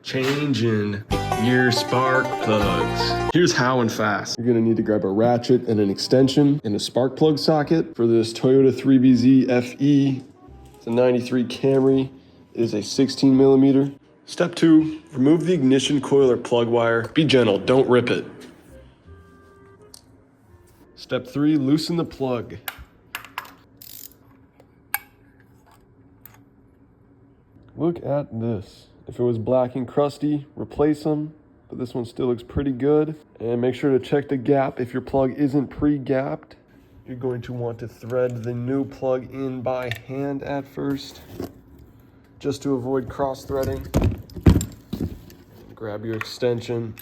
Changing your spark plugs. Here's how and fast. You're gonna need to grab a ratchet and an extension and a spark plug socket for this Toyota 3BZ FE. It's a 93 Camry. It is a 16 millimeter. Step 2, remove the ignition coil or plug wire. Be gentle, don't rip it. Step 3, loosen the plug. Look at this. If it was black and crusty, replace them, but this one still looks pretty good. And make sure to check the gap if your plug isn't pre-gapped. You're going to want to thread the new plug in by hand at first, just to avoid cross-threading. Grab your extension,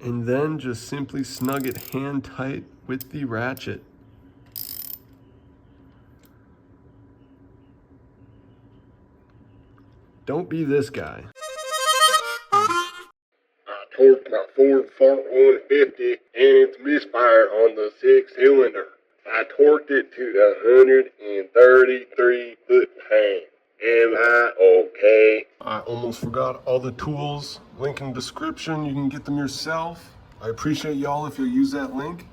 and then just simply snug it hand tight with the ratchet. Don't be this guy. I torqued my Ford Fart 150 and it's misfired on the 6-cylinder. I torqued it to 133 foot-pounds. Am I okay? I almost forgot all the tools. Link in the description. You can get them yourself. I appreciate y'all if you'll use that link.